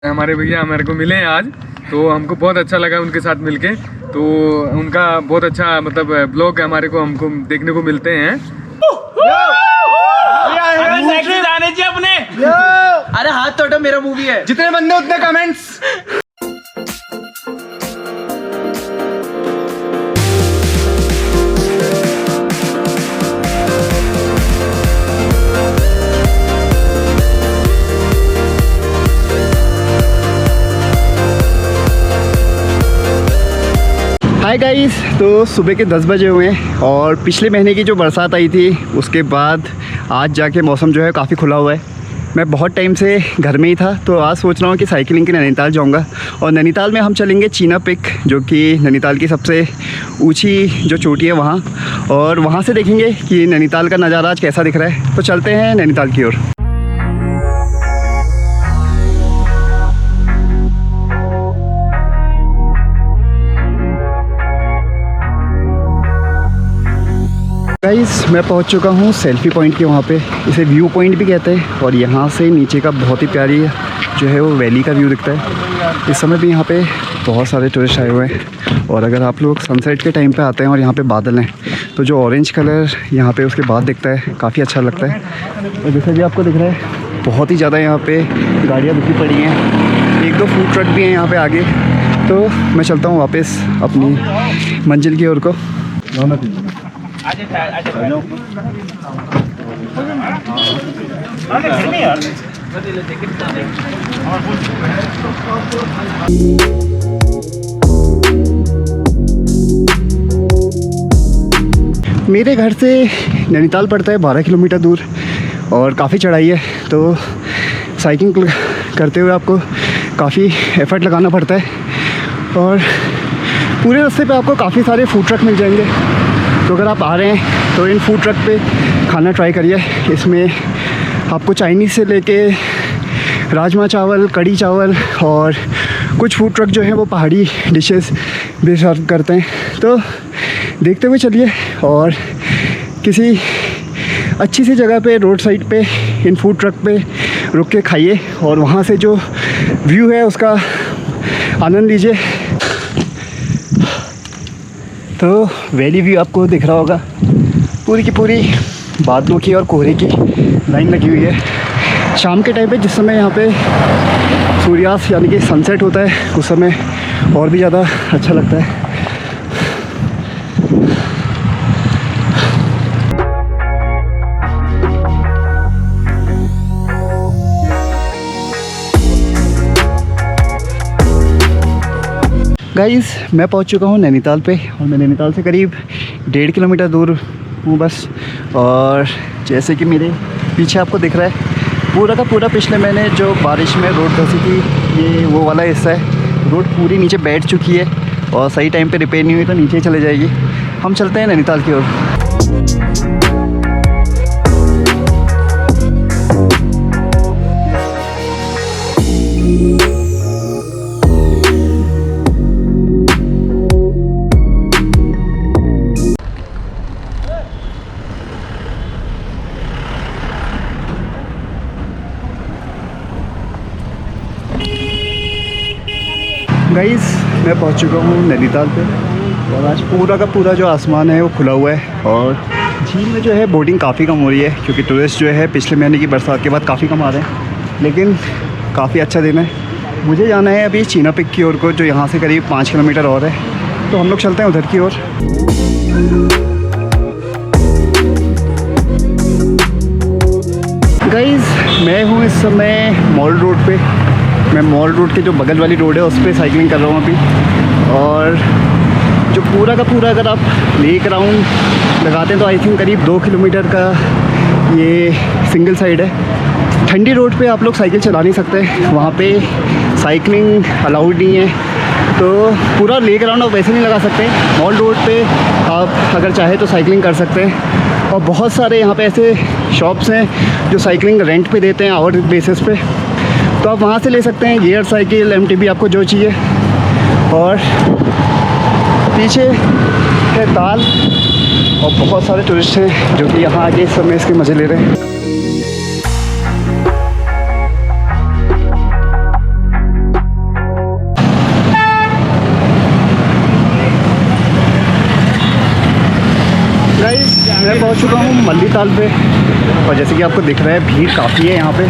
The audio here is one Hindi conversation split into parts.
हमारे भैया हमारे को मिले हैं आज, तो हमको बहुत अच्छा लगा उनके साथ मिलके। तो उनका बहुत अच्छा मतलब ब्लॉग हमारे को हमको देखने को मिलते हैं। अपने अरे हाथ तोड़ो, मेरा मूवी है। जितने बंदे उतने कमेंट्स। हाय गाइस, तो सुबह के 10 बजे हुए हैं और पिछले महीने की जो बरसात आई थी उसके बाद आज जाके मौसम जो है काफ़ी खुला हुआ है। मैं बहुत टाइम से घर में ही था, तो आज सोच रहा हूँ कि साइकिलिंग के नैनीताल जाऊँगा। और नैनीताल में हम चलेंगे चीना पिक, जो कि नैनीताल की सबसे ऊंची जो चोटी है वहाँ, और वहाँ से देखेंगे कि नैनीताल का नज़ारा आज कैसा दिख रहा है। तो चलते हैं नैनीताल की ओर। गाइस, मैं पहुंच चुका हूं सेल्फी पॉइंट के वहां पे। इसे व्यू पॉइंट भी कहते हैं और यहां से नीचे का बहुत ही प्यारी जो है वो वैली का व्यू दिखता है। इस समय भी यहां पे बहुत सारे टूरिस्ट आए हुए हैं, और अगर आप लोग सनसेट के टाइम पे आते हैं और यहां पे बादल हैं तो जो ऑरेंज कलर यहां पे उसके बाद दिखता है, काफ़ी अच्छा लगता है। और जैसा कि आपको दिख रहा है, बहुत ही ज़्यादा यहाँ पर गाड़ियाँ रुकी पड़ी हैं, 1-2 फूड ट्रक भी हैं यहाँ पर आगे। तो मैं चलता हूँ वापस अपनी मंजिल की ओर को। मेरे घर से नैनीताल पड़ता है 12 किलोमीटर दूर और काफ़ी चढ़ाई है, तो साइकिलिंग करते हुए आपको काफ़ी एफर्ट लगाना पड़ता है। और पूरे रास्ते पे आपको काफ़ी सारे फूड ट्रक मिल जाएंगे। तो अगर आप आ रहे हैं तो इन फूड ट्रक पे खाना ट्राई करिए। इसमें आपको चाइनीज़ से लेके राजमा चावल, कढ़ी चावल, और कुछ फूड ट्रक जो हैं वो पहाड़ी डिशेस भी सर्व करते हैं। तो देखते हुए चलिए और किसी अच्छी सी जगह पे, रोड साइड पे, इन फूड ट्रक पे रुक के खाइए और वहाँ से जो व्यू है उसका आनंद लीजिए। तो वैली व्यू आपको दिख रहा होगा, पूरी की पूरी बादलों की और कोहरे की लाइन लगी हुई है। शाम के टाइम पे जिस समय यहाँ पे सूर्यास्त यानी कि सनसेट होता है, उस समय और भी ज़्यादा अच्छा लगता है। गाइस, मैं पहुंच चुका हूं नैनीताल पे, और मैं नैनीताल से करीब 1.5 किलोमीटर दूर हूं बस। और जैसे कि मेरे पीछे आपको दिख रहा है, पूरा का पूरा पिछले महीने जो बारिश में रोड धंसी थी, ये वो वाला हिस्सा है। रोड पूरी नीचे बैठ चुकी है और सही टाइम पे रिपेयर नहीं हुई तो नीचे ही चले जाएगी। हम चलते हैं नैनीताल की ओर। गाइस, मैं पहुंच चुका हूं नैनीताल पे, और आज पूरा का पूरा जो आसमान है वो खुला हुआ है। और झील में जो है बोटिंग काफ़ी कम हो रही है, क्योंकि टूरिस्ट जो है पिछले महीने की बरसात के बाद काफ़ी कम आ रहे हैं। लेकिन काफ़ी अच्छा दिन है। मुझे जाना है अभी चीना पिक की ओर को, जो यहाँ से करीब 5 किलोमीटर और है। तो हम लोग चलते हैं उधर की ओर। गाइस, मैं हूँ इस समय मॉल रोड पे। मैं मॉल रोड के जो बगल वाली रोड है उस पर साइकिलिंग कर रहा हूँ अभी। और जो पूरा का पूरा अगर आप लेक राउंड लगाते हैं तो आई थिंक करीब 2 किलोमीटर का ये सिंगल साइड है। ठंडी रोड पे आप लोग साइकिल चला नहीं सकते, वहाँ पे साइकिलिंग अलाउड नहीं है। तो पूरा लेक राउंड आप वैसे नहीं लगा सकते। मॉल रोड पे आप अगर चाहे तो साइकिलिंग कर सकते हैं। और बहुत सारे यहाँ पे ऐसे शॉप्स हैं जो साइकिलिंग रेंट पे देते हैं, आवर बेसिस पे। तो आप वहाँ से ले सकते हैं गियर साइकिल, MTB, आपको जो चाहिए। और पीछे है ताल, और बहुत सारे टूरिस्ट हैं जो कि यहाँ आके इस समय इसके मज़े ले रहे हैं। पहुंच चुका हूँ मल्ली ताल पे, और जैसे कि आपको दिख रहा है भीड़ काफ़ी है यहाँ पे।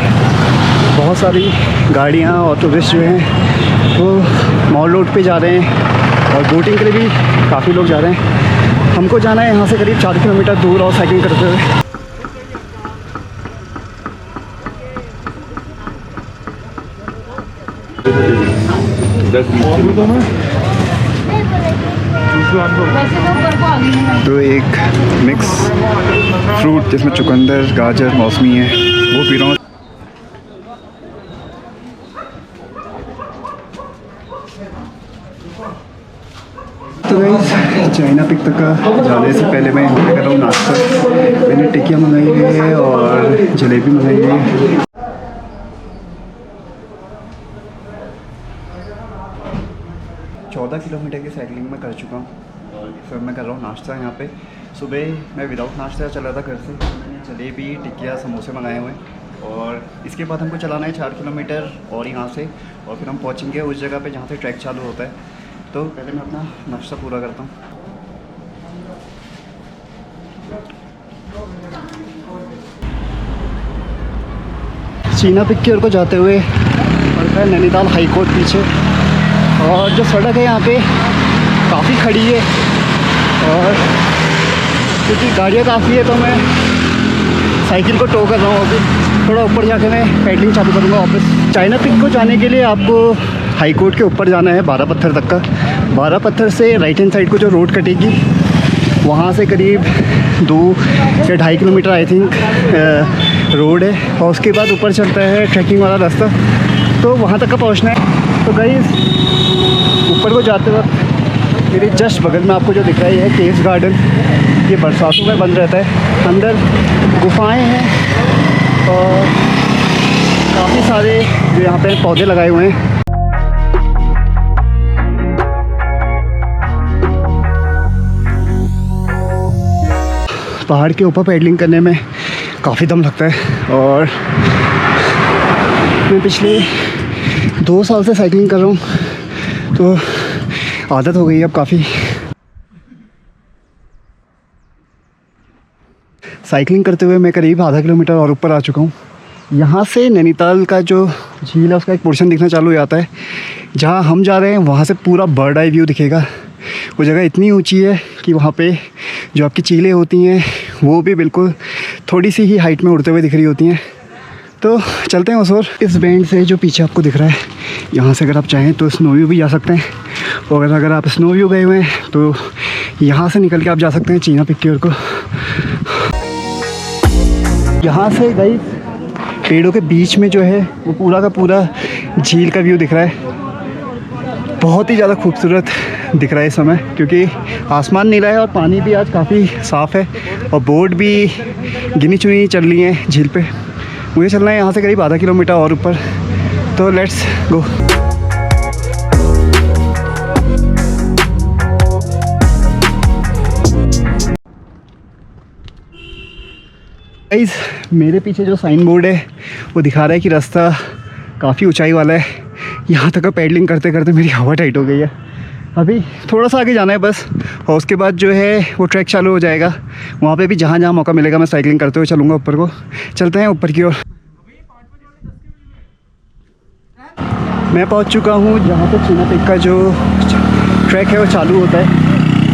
बहुत सारी गाड़ियाँ और टूरिस्ट जो हैं वो मॉल रोड पे जा रहे हैं, और बोटिंग के लिए भी काफ़ी लोग जा रहे हैं। हमको जाना है यहाँ से करीब 4 किलोमीटर दूर और साइकिलिंग करते हुए। तो एक मिक्स फ्रूट जिसमें चुकंदर, गाजर, मौसमी है, वो पी रहा हूँ। तो गाइस चाइना पिक तक का जाने से पहले मैं यहाँ पे कर रहा हूँ नाश्ता। मैंने टिकिया मंगाई हुई है और जलेबी मंगाई हुई है। चौदह किलोमीटर की साइकिलिंग में कर चुका हूँ और फिर मैं कर रहा हूँ नाश्ता यहाँ पे। सुबह मैं विदाउट नाश्ता चला था घर से, जलेबी, टिकिया, समोसे मंगाए हुए हैं, और इसके बाद हमको चलाना है 4 किलोमीटर और यहाँ से, और फिर हम पहुँचेंगे उस जगह पे जहाँ से ट्रैक चालू होता है। तो पहले मैं अपना नाश्ता पूरा करता हूँ। चीना पिक की ओर को जाते हुए पड़ता है नैनीताल हाई कोर्ट पीछे, और जो सड़क है यहाँ पे काफ़ी खड़ी है, और क्योंकि गाड़ियाँ काफ़ी है तो मैं साइकिल को टो कर रहा हूँ। अभी थोड़ा ऊपर जाके मैं पैडलिंग चालू करूँगा वापस। चाइना पिक को जाने के लिए आपको हाई कोर्ट के ऊपर जाना है, 12 पत्थर तक का। 12 पत्थर से राइट हैंड साइड को जो रोड कटेगी वहाँ से करीब 2 से 2.5 किलोमीटर आई थिंक रोड है, और उसके बाद ऊपर चलता है ट्रैकिंग वाला रास्ता, तो वहाँ तक का पहुँचना है। तो गाइस ऊपर को जाते वक्त मेरे जस्ट बगल में आपको जो दिख रहा है ये है केव्स गार्डन। ये बरसातों में बंद रहता है, अंदर गुफाएं हैं और काफ़ी सारे जो यहाँ पे पौधे लगाए हुए हैं। पहाड़ के ऊपर पैडलिंग करने में काफ़ी दम लगता है, और मैं पिछले 2 साल से साइकिलिंग कर रहा हूँ तो आदत हो गई है अब काफ़ी। साइकिलिंग करते हुए मैं करीब आधा किलोमीटर और ऊपर आ चुका हूँ। यहाँ से नैनीताल का जो झील है उसका एक पोर्शन दिखना चालू हो जाता है। जहाँ हम जा रहे हैं वहाँ से पूरा बर्ड आई व्यू दिखेगा। वो जगह इतनी ऊंची है कि वहाँ पे जो आपकी चीलें होती हैं वो भी बिल्कुल थोड़ी सी ही हाइट में उड़ते हुए दिख रही होती हैं। तो चलते हैं उस ओर। इस बैंड से जो पीछे आपको दिख रहा है, यहाँ से अगर आप चाहें तो स्नो व्यू भी जा सकते हैं, और अगर आप स्नो व्यू गए हुए हैं तो यहाँ से निकल के आप जा सकते हैं चीना पिक की ओर को। यहाँ से गई पेड़ों के बीच में जो है वो पूरा का पूरा झील का व्यू दिख रहा है। बहुत ही ज़्यादा खूबसूरत दिख रहा है इस समय, क्योंकि आसमान नीला है और पानी भी आज काफ़ी साफ़ है, और बोट भी गिनी चुनी चल रही हैं झील पे। मुझे चलना है यहाँ से करीब आधा किलोमीटर और ऊपर, तो लेट्स गो। गाइस मेरे पीछे जो साइन बोर्ड है वो दिखा रहा है कि रास्ता काफ़ी ऊंचाई वाला है। यहाँ तक पैडलिंग करते करते मेरी हवा टाइट हो गई है। अभी थोड़ा सा आगे जाना है बस, और उसके बाद जो है वो ट्रैक चालू हो जाएगा। वहाँ पे भी जहाँ जहाँ मौका मिलेगा मैं साइकिलिंग करते हुए चलूँगा ऊपर को। चलते हैं ऊपर की ओर। मैं पहुँच चुका हूँ जहाँ पे चीना पिक का जो ट्रैक है वो चालू होता है।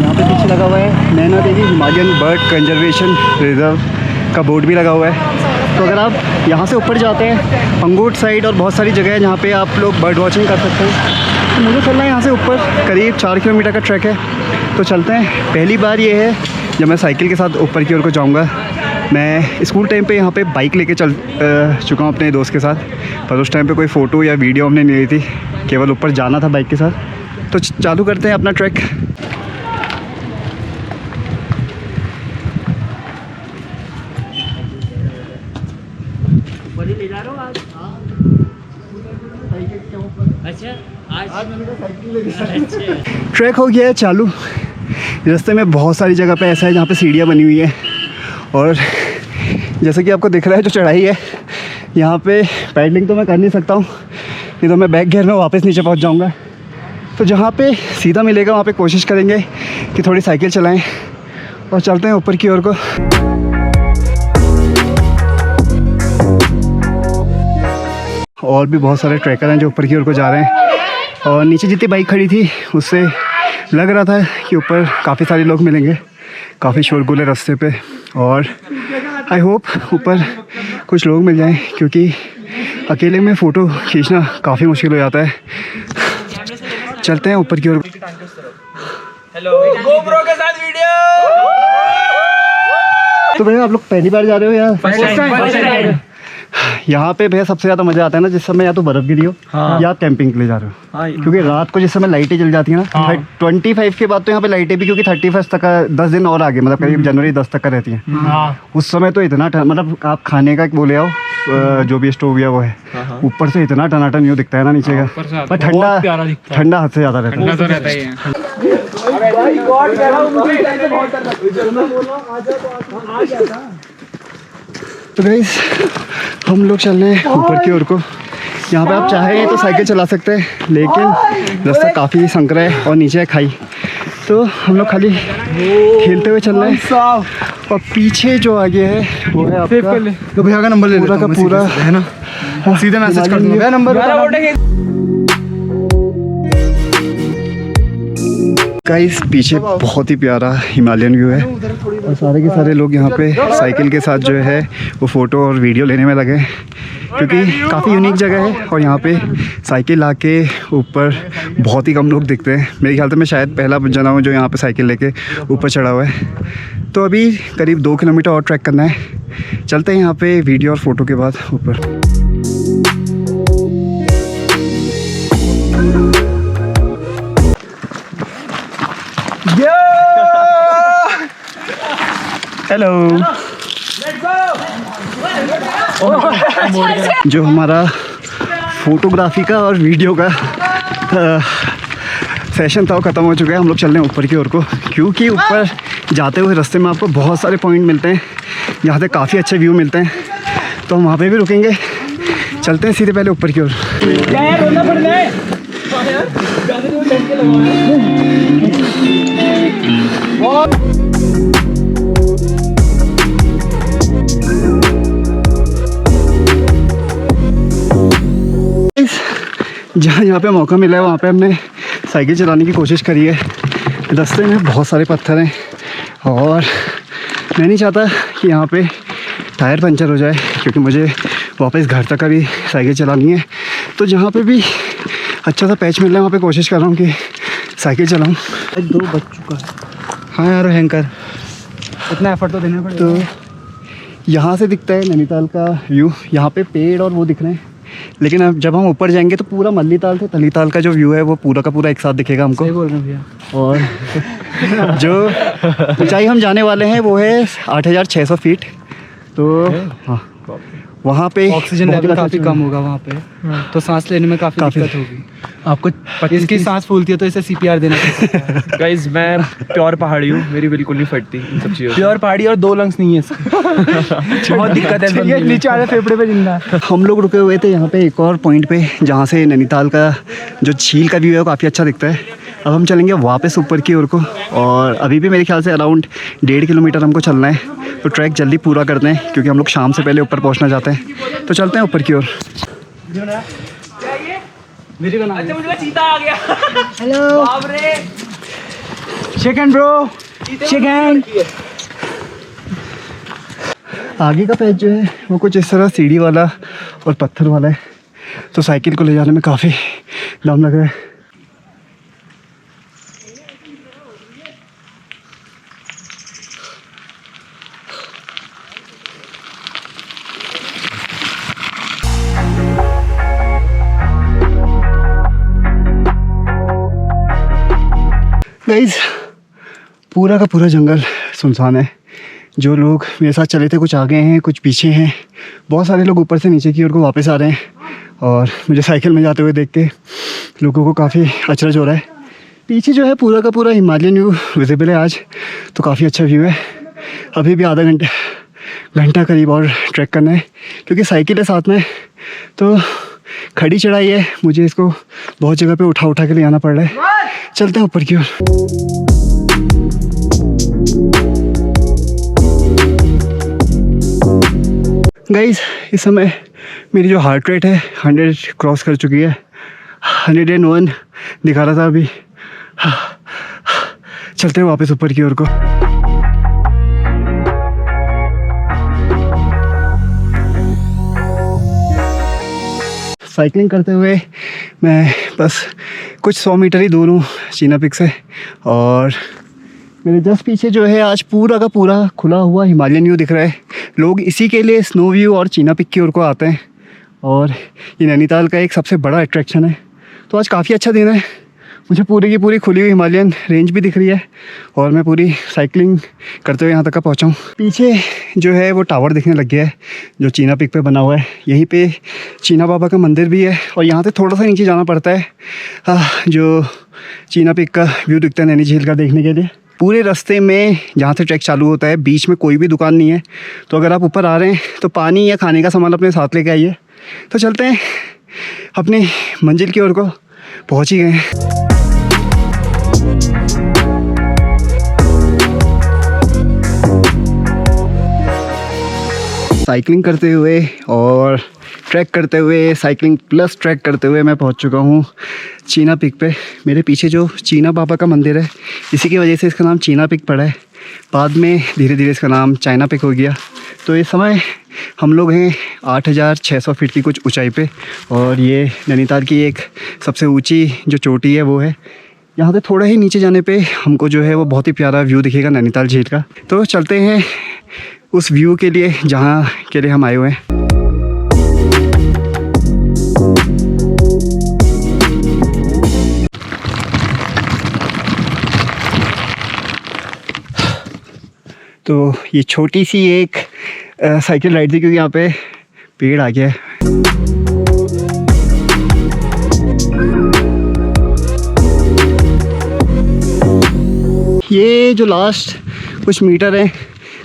यहाँ पे पीछे लगा हुआ है Naina Devi Himalayan bird conservation reserve का बोर्ड भी लगा हुआ है। तो अगर आप यहाँ से ऊपर जाते हैं, अंगूठ साइड और बहुत सारी जगह है जहाँ पे आप लोग बर्ड वॉचिंग कर सकते हैं। तो मुझे चलना है यहाँ से ऊपर, करीब 4 किलोमीटर का ट्रैक है, तो चलते हैं। पहली बार ये है जब मैं साइकिल के साथ ऊपर की ओर को जाऊँगा। मैं स्कूल टाइम पे यहाँ पे बाइक लेके चल चुका हूँ अपने दोस्त के साथ, पर उस टाइम पे कोई फ़ोटो या वीडियो हमने नहीं ली थी, केवल ऊपर जाना था बाइक के साथ। तो चालू करते हैं अपना ट्रैक। ले जा रहा हूँ आज। अच्छा आज ट्रैक हो गया है चालू। रास्ते में बहुत सारी जगह पे ऐसा है जहाँ पे सीढ़ियाँ बनी हुई है, और जैसे कि आपको दिख रहा है जो चढ़ाई है यहाँ पे पैडलिंग तो मैं कर नहीं सकता हूँ, नहीं तो मैं बैक गियर में वापस नीचे पहुँच जाऊँगा। तो जहाँ पे सीधा मिलेगा वहाँ पे कोशिश करेंगे कि थोड़ी साइकिल चलाएं, और चलते हैं ऊपर की ओर को। और भी बहुत सारे ट्रैकर हैं जो ऊपर की ओर को जा रहे हैं। और नीचे जितनी बाइक खड़ी थी उससे लग रहा था कि ऊपर काफ़ी सारे लोग मिलेंगे, काफ़ी शोरगुल है रास्ते पे। और आई होप ऊपर कुछ लोग मिल जाएं, क्योंकि अकेले में फ़ोटो खींचना काफ़ी मुश्किल हो जाता है। चलते हैं ऊपर की ओर। GoPro के साथ वीडियो। तो भैया आप लोग पहली बार जा रहे हो यार? First time. यहाँ पे भैया सबसे ज़्यादा मज़ा आता है ना जिस समय या तो बर्फ़ गिरी हो या आप कैंपिंग के लिए जा रहे हो। क्योंकि रात को जिस समय लाइटें जल जाती हैं ना, 25 के बाद तो यहाँ पे लाइटें भी, क्योंकि 31 तक का 10 दिन और आगे, मतलब करीब जनवरी 10 तक का रहती हैं। उस समय तो इतना मतलब आप खाने का बोले आओ, जो भी स्टोव या वो है, ऊपर से इतना टनाटन यूँ दिखता है ना नीचे का, पर ठंडा हद से ज़्यादा रहता है। तो गाइस हम लोग चल रहे हैं ऊपर की ओर को। यहाँ पे आप चाहें तो साइकिल चला सकते हैं, लेकिन रास्ता काफ़ी संकरा है और नीचे है खाई, तो हम लोग खाली खेलते हुए चल रहे हैं। और पीछे जो आगे है वो है आपका, तो भैया का नंबर ले लेता हूं, पूरा है ना, सीधे मैसेज कर दूंगा नंबर। गाइस पीछे बहुत ही प्यारा हिमालयन व्यू है और सारे के सारे लोग यहाँ पे साइकिल के साथ जो है वो फ़ोटो और वीडियो लेने में लगे हैं, क्योंकि काफ़ी यूनिक जगह है। और यहाँ पे साइकिल आके ऊपर बहुत ही कम लोग दिखते हैं। मेरे ख्याल से मैं शायद पहला जना हूँ जो यहाँ पे साइकिल लेके ऊपर चढ़ा हुआ है। तो अभी करीब 2 किलोमीटर और ट्रैक करना है। चलते हैं यहाँ पे वीडियो और फ़ोटो के बाद ऊपर। हेलो। जो हमारा फोटोग्राफी का और वीडियो का सेशन था वो ख़त्म हो चुका है। हम लोग चल रहे हैं ऊपर की ओर को, क्योंकि ऊपर जाते हुए रास्ते में आपको बहुत सारे पॉइंट मिलते हैं जहाँ से काफ़ी अच्छे व्यू मिलते हैं, तो हम वहाँ पे भी रुकेंगे। चलते हैं सीधे पहले ऊपर की ओर। जहाँ यहाँ पे मौका मिला है वहाँ पे हमने साइकिल चलाने की कोशिश करी है। रास्ते में बहुत सारे पत्थर हैं और मैं नहीं चाहता कि यहाँ पे टायर पंचर हो जाए, क्योंकि मुझे वापस घर तक का भी साइकिल चलानी है। तो जहाँ पे भी अच्छा सा पैच मिल रहा है वहाँ पे कोशिश कर रहा हूँ कि साइकिल चलाऊँ। 2 बज चुका है। हाँ यार भयंकर, इतना एफर्ट तो देना पड़ेगा। तो यहाँ से दिखता है नैनीताल का व्यू, यहाँ पे पेड़ और वो दिख रहे हैं। लेकिन अब जब हम ऊपर जाएंगे तो पूरा मल्लीताल से तलीताल का जो व्यू है वो पूरा का पूरा एक साथ दिखेगा हमको। सही बोल रहे हैं भैया। और जो ऊंचाई हम जाने वाले हैं वो है 8600 फीट। तो हाँ, वहाँ पे ऑक्सीजन लेवल काफ़ी कम होगा वहाँ पे, तो सांस लेने में काफ़ी दिक्कत होगी आपको। इसकी सांस फूलती है तो इसे CPR देना पड़ेगा। गाइस मैं प्योर पहाड़ी हूँ, मेरी बिल्कुल नहीं फटती इन सब चीज़ों। प्योर पहाड़ी और 2 लंग्स नहीं है बहुत दिक्कत है, नीचे वाले फेफड़े पे जिंदा। हम लोग रुके हुए थे यहाँ पे एक और पॉइंट पे, जहाँ से नैनीताल का जो झील का व्यू है वो काफ़ी अच्छा दिखता है। अब हम चलेंगे वापस ऊपर की ओर को, और अभी भी मेरे ख्याल से अराउंड 1.5 किलोमीटर हमको चलना है। तो ट्रैक जल्दी पूरा करते हैं, क्योंकि हम लोग शाम से पहले ऊपर पहुँचना चाहते हैं। तो चलते हैं ऊपर की ओर। चीता आ गया। हेलो, बाप रे। Shake hand bro, shake hand. आगे का पैच जो है वो कुछ इस तरह सीढ़ी वाला और पत्थर वाला है, तो साइकिल को ले जाने में काफ़ी दम लग रहा है। गाइस पूरा का पूरा जंगल सुनसान है। जो लोग मेरे साथ चले थे कुछ आगे हैं कुछ पीछे हैं। बहुत सारे लोग ऊपर से नीचे की ओर को वापस आ रहे हैं, और मुझे साइकिल में जाते हुए देख के लोगों को काफ़ी अचरज हो रहा है। पीछे जो है पूरा का पूरा हिमालयन व्यू विजिबल है आज, तो काफ़ी अच्छा व्यू है। अभी भी आधा घंटा करीब और ट्रैक करना है, क्योंकि साइकिल है साथ में, तो खड़ी चढ़ाई है, मुझे इसको बहुत जगह पे उठा के ले आना पड़ रहा है। चलते हैं ऊपर की ओर। गाइस इस समय मेरी जो हार्ट रेट है 100 क्रॉस कर चुकी है, 101 दिखा रहा था अभी। चलते हैं वापस ऊपर की ओर को। साइकिलिंग करते हुए मैं बस कुछ 100 मीटर ही दूर हूँ चीना पिक से, और मेरे जस्ट पीछे जो है आज पूरा का पूरा खुला हुआ हिमालयन व्यू दिख रहा है। लोग इसी के लिए स्नो व्यू और चीना पिक की ओर को आते हैं, और ये नैनीताल का एक सबसे बड़ा अट्रैक्शन है। तो आज काफ़ी अच्छा दिन है, मुझे पूरी की पूरी खुली हुई हिमालयन रेंज भी दिख रही है, और मैं पूरी साइकिलिंग करते हुए यहाँ तक का पहुँचा हूँ। पीछे जो है वो टावर दिखने लग गया है जो चीना पिक पे बना हुआ है। यहीं पे चीना बाबा का मंदिर भी है, और यहाँ से थोड़ा सा नीचे जाना पड़ता है जो चीना पिक का व्यू दिखता है नैनी झील का देखने के लिए। पूरे रास्ते में जहाँ से ट्रैक चालू होता है बीच में कोई भी दुकान नहीं है, तो अगर आप ऊपर आ रहे हैं तो पानी या खाने का सामान अपने साथ लेके आइए। तो चलते हैं, अपनी मंजिल की ओर को पहुँच ही गए हैं। साइकिलिंग करते हुए और ट्रैक करते हुए, साइकिलिंग प्लस ट्रैक करते हुए मैं पहुंच चुका हूं चीना पिक पे। मेरे पीछे जो चीना बाबा का मंदिर है, इसी की वजह से इसका नाम चीना पिक पड़ा है। बाद में धीरे धीरे इसका नाम चाइना पिक हो गया। तो इस समय हम लोग हैं 8600 फीट की कुछ ऊंचाई पे, और ये नैनीताल की एक सबसे ऊंची जो चोटी है वो है। यहाँ से थोड़ा ही नीचे जाने पे हमको जो है वो बहुत ही प्यारा व्यू दिखेगा नैनीताल झील का। तो चलते हैं उस व्यू के लिए जहाँ के लिए हम आए हुए हैं। तो ये छोटी सी एक साइकिल राइड थी, क्योंकि यहाँ पे पेड़ आ गया है। ये जो लास्ट कुछ मीटर है,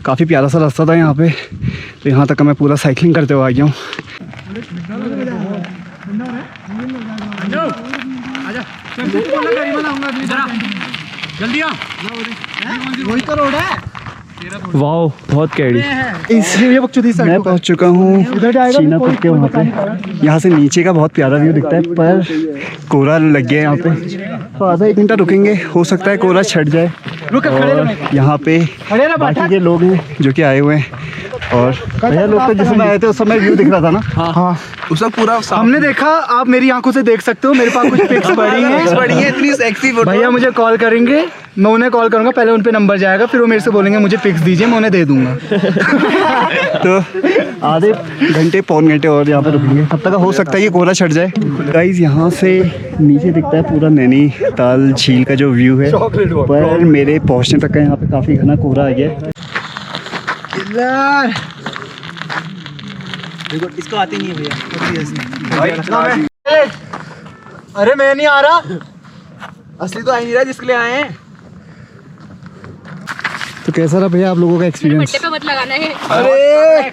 काफ़ी प्यारा सा रास्ता था यहाँ पे, तो यहाँ तक मैं पूरा साइकिलिंग करते हुए आ गया हूँ। वही तो रोड है। वाओ, बहुत कैडी। मैं पहुंच चुका हूँ चीना पिक के वहाँ पे। यहाँ से नीचे का बहुत प्यारा व्यू दिखता है, पर कोहरा लग गया है यहाँ पे। तो आधा 1 घंटा रुकेंगे, हो सकता है कोहरा छट जाए। और यहाँ पे बाकी के लोग हैं जो कि आए हुए हैं, और भैया लोग तो जिस समय आए थे उस समय व्यू दिख रहा था ना। हाँ उसका पूरा हमने देखा, आप मेरी आंखों से देख सकते हो। मेरे पास कुछ पिक्स पड़ी हैं इतनी सेक्सी फोटो। भैया मुझे कॉल करेंगे, मैं उन्हें कॉल करूंगा, पहले उन पे नंबर जाएगा, फिर वो मेरे से बोलेंगे मुझे पिक्स दीजिए, मैं उन्हें दे दूंगा। तो आधे घंटे पौन घंटे और यहाँ पे रुकेंगे, तब तक हो सकता है कि कोहरा छट जाए। गाइस यहाँ से नीचे दिखता है पूरा नैनीताल झील का जो व्यू है, पर मेरे पहुँचने तक का यहाँ पे काफ़ी घना कोहरा आ गया है। इसको आती नहीं है भैया। अरे मैं नहीं आ रहा, असली तो आ ही नहीं रहा जिसके लिए आए हैं। तो कैसा रहा भैया आप लोगों का एक्सपीरियंस? पे मत लगाना है। अरे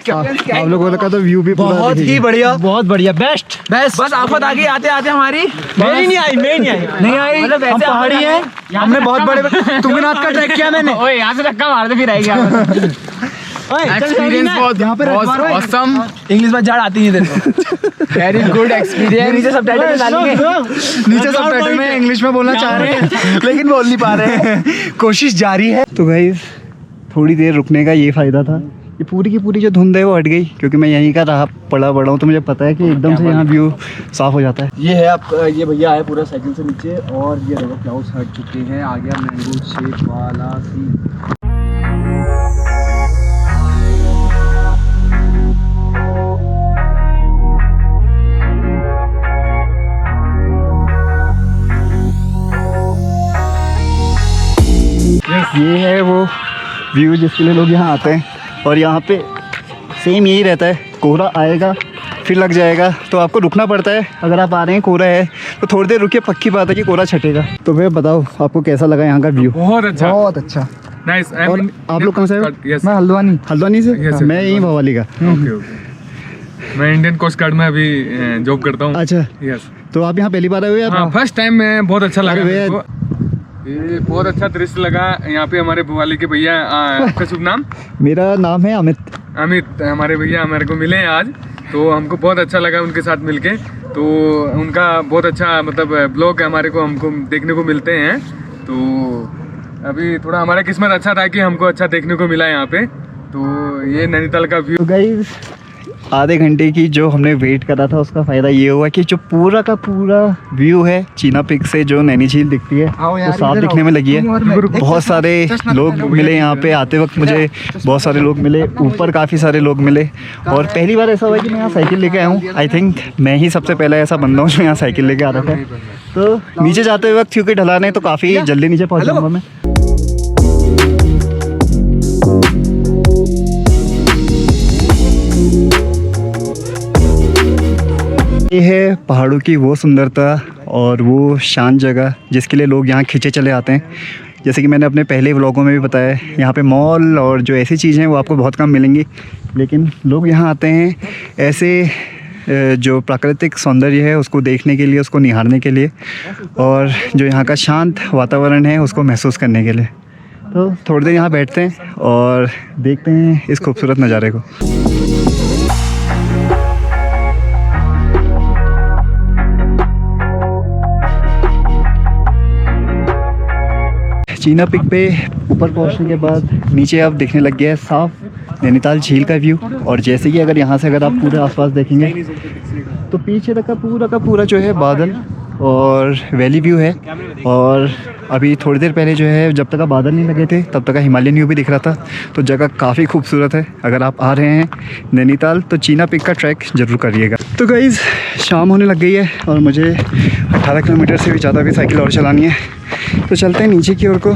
आप लोगों का तो व्यू भी बहुत ही बढ़िया, बहुत बढ़िया, बेस्ट बेस्ट। बस आफत आ गई आते आते हमारी। मेरी नहीं आई, नहीं आई। मतलब हम वैसे पहाड़ी हैं, हमने बहुत बड़े तुंगनाथ का ट्रैक किया मैंने। ओए यहाँ से धक्का मार दे फिर आएगी। एक्सपीरियंस बहुत ऑसम। इंग्लिश में झाड़ आती नहीं तेरे को। Very good experience. नीचे सबटाइटल डालेंगे, नीचे सबटाइटल में इंग्लिश में बोलना चाह रहे हैं लेकिन बोल नहीं पा रहे हैं। कोशिश जारी है। तो गाइस थोड़ी देर रुकने का ये फ़ायदा था, ये पूरी की पूरी जो धुंध है वो हट गई, क्योंकि मैं यहीं का रहा बड़ा हूँ, तो मुझे पता है कि एकदम से यहाँ व्यू साफ़ हो जाता है। ये है आपका, ये भैया आए पूरा साइकिल से नीचे, और ये देखो क्लाउड्स हट चुके हैं। आ गया मैंगो शेप वाला सी। ये है वो व्यू जिसके लिए लोग यहाँ आते हैं, और यहाँ पे सेम यही रहता है, कोहरा आएगा फिर लग जाएगा, तो आपको रुकना पड़ता है। अगर आप आ रहे हैं कोहरा है तो थोड़ी देर रुकिए, पक्की बात है कि कोहरा छटेगा। तो भैया बताओ आपको कैसा लगा यहाँ का व्यू? बहुत अच्छा, बहुत अच्छा। नाइस। और आप लोग कहाँ से हो? यस, मैं हल्द्वानी से। Yes, मैं यहीं भवाली का। Okay okay. मैं इंडियन कोस्ट गार्ड में अभी जॉब करता हूँ। अच्छा, यस। तो आप यहाँ पहली बार आए हो या? हाँ, फर्स्ट टाइम में बहुत अच्छा लगा अरे मेरे भैया, को। ये बहुत अच्छा दृश्य लगा। यहाँ पे हमारे भोपाली के भैया, आपका शुभ नाम? मेरा नाम है अमित। अमित, हमारे भैया हमारे को मिले हैं आज, तो हमको बहुत अच्छा लगा उनके साथ मिलके। तो उनका बहुत अच्छा मतलब ब्लॉग हमारे को हमको देखने को मिलते हैं। तो अभी थोड़ा हमारा किस्मत अच्छा था कि हमको अच्छा देखने को मिला यहाँ पे। तो ये नैनीताल का व्यू। तो गाइस आधे घंटे की जो हमने वेट करा था उसका फ़ायदा ये हुआ कि जो पूरा का पूरा व्यू है चीना पिक से जो नैनी झील दिखती है वो साफ दिखने में लगी है। बहुत सारे लोग मिले यहाँ पे आते वक्त, मुझे बहुत सारे लोग मिले, ऊपर काफ़ी सारे लोग मिले। और पहली बार ऐसा हुआ कि मैं यहाँ साइकिल लेके आया हूँ। आई थिंक मैं ही सबसे पहला ऐसा बंदा हूँ जो यहाँ साइकिल लेके आ रहा था। तो नीचे जाते वक्त क्योंकि ढलान है तो काफ़ी जल्दी नीचे पहुँच जाऊँगा मैं। ये है पहाड़ों की वो सुंदरता और वो शांत जगह जिसके लिए लोग यहाँ खिंचे चले आते हैं। जैसे कि मैंने अपने पहले व्लॉगों में भी बताया, यहाँ पे मॉल और जो ऐसी चीज़ें हैं वो आपको बहुत कम मिलेंगी, लेकिन लोग यहाँ आते हैं ऐसे जो प्राकृतिक सौंदर्य है उसको देखने के लिए, उसको निहारने के लिए, और जो यहाँ का शांत वातावरण है उसको महसूस करने के लिए। तो थोड़ी देर यहाँ बैठते हैं और देखते हैं इस खूबसूरत नज़ारे को। चीना पिक पे ऊपर पहुंचने के बाद नीचे अब दिखने लग गया है साफ नैनीताल झील का व्यू। और जैसे कि अगर यहाँ से अगर आप पूरे आसपास देखेंगे तो पीछे तक का पूरा जो है बादल और वैली व्यू है। और अभी थोड़ी देर पहले जो है जब तक बादल नहीं लगे थे तब तक हिमालयन व्यू भी दिख रहा था। तो जगह काफ़ी खूबसूरत है। अगर आप आ रहे हैं नैनीताल तो चीना पिक का ट्रैक ज़रूर करिएगा। तो गाइस शाम होने लग गई है और मुझे 18 किलोमीटर से भी ज़्यादा भी साइकिल और चलानी है। तो चलते हैं नीचे की ओर को,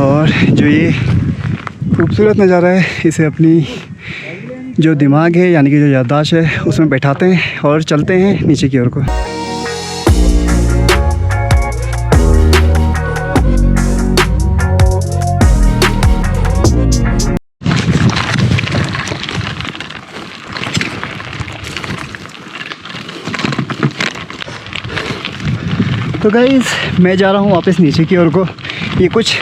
और जो ये खूबसूरत नज़ारा है इसे अपनी जो दिमाग है यानी कि जो याददाश्त है उसमें बैठाते हैं और चलते हैं नीचे की ओर को। तो गाइस मैं जा रहा हूँ वापस नीचे की ओर को। ये कुछ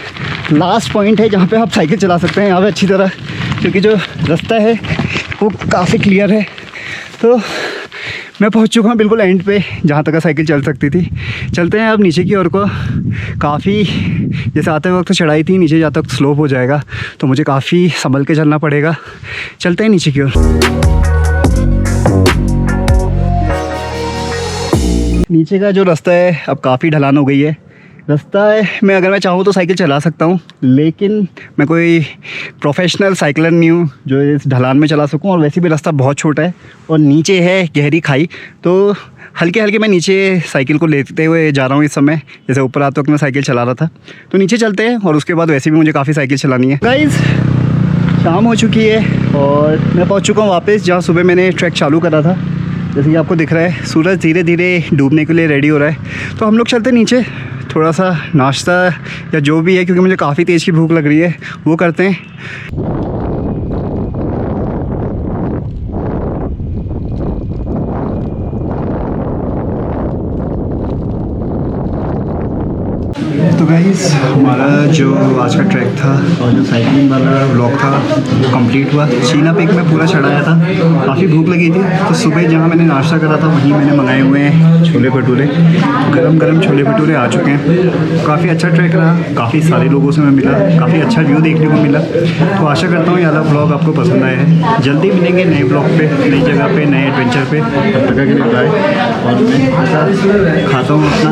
लास्ट पॉइंट है जहाँ पे आप साइकिल चला सकते हैं यहाँ पे अच्छी तरह, क्योंकि जो रास्ता है वो काफ़ी क्लियर है। तो मैं पहुँच चुका हूँ बिल्कुल एंड पे जहाँ तक साइकिल चल सकती थी। चलते हैं अब नीचे की ओर को। काफ़ी जैसे आते वक्त तो चढ़ाई थी, नीचे जाते वक्त स्लोप हो जाएगा तो मुझे काफ़ी संभल के चलना पड़ेगा। चलते हैं नीचे की ओर। नीचे का जो रास्ता है अब काफ़ी ढलान हो गई है। रास्ता है मैं अगर मैं चाहूँ तो साइकिल चला सकता हूँ, लेकिन मैं कोई प्रोफेशनल साइकिलर नहीं हूँ जो इस ढलान में चला सकूँ। और वैसे भी रास्ता बहुत छोटा है और नीचे है गहरी खाई, तो हल्के हल्के मैं नीचे साइकिल को लेते हुए जा रहा हूँ इस समय। जैसे ऊपर आते वक्त मैं साइकिल चला रहा था। तो नीचे चलते हैं और उसके बाद वैसे भी मुझे काफ़ी साइकिल चलानी है। गाइस शाम हो चुकी है और मैं पहुँच चुका हूँ वापस जहाँ सुबह मैंने ट्रैक चालू करा था। जैसे कि आपको दिख रहा है सूरज धीरे धीरे डूबने के लिए रेडी हो रहा है। तो हम लोग चलते नीचे, थोड़ा सा नाश्ता या जो भी है, क्योंकि मुझे काफ़ी तेज़ की भूख लग रही है, वो करते हैं। तो गाइस हमारा जो आज का ट्रैक था और जो साइकिलिंग वाला व्लॉग था वो कंप्लीट हुआ। चीना पिक में पूरा चढ़ाया था, काफ़ी भूख लगी थी तो सुबह जहाँ मैंने नाश्ता करा था वहीं मैंने मंगाए हुए हैं छोले भटूरे। गरम गरम छोले भटूरे आ चुके हैं। काफ़ी अच्छा ट्रैक रहा, काफ़ी सारे लोगों से मैं मिला, काफ़ी अच्छा व्यू देखने को मिला। तो आशा करता हूँ ये वाला व्लॉग आपको पसंद आया है। जल्दी मिलेंगे नए ब्लॉग पे, नई जगह पे, नए एडवेंचर पे। तब तक के लिए बाय। और मैं खाता हूँ अपना।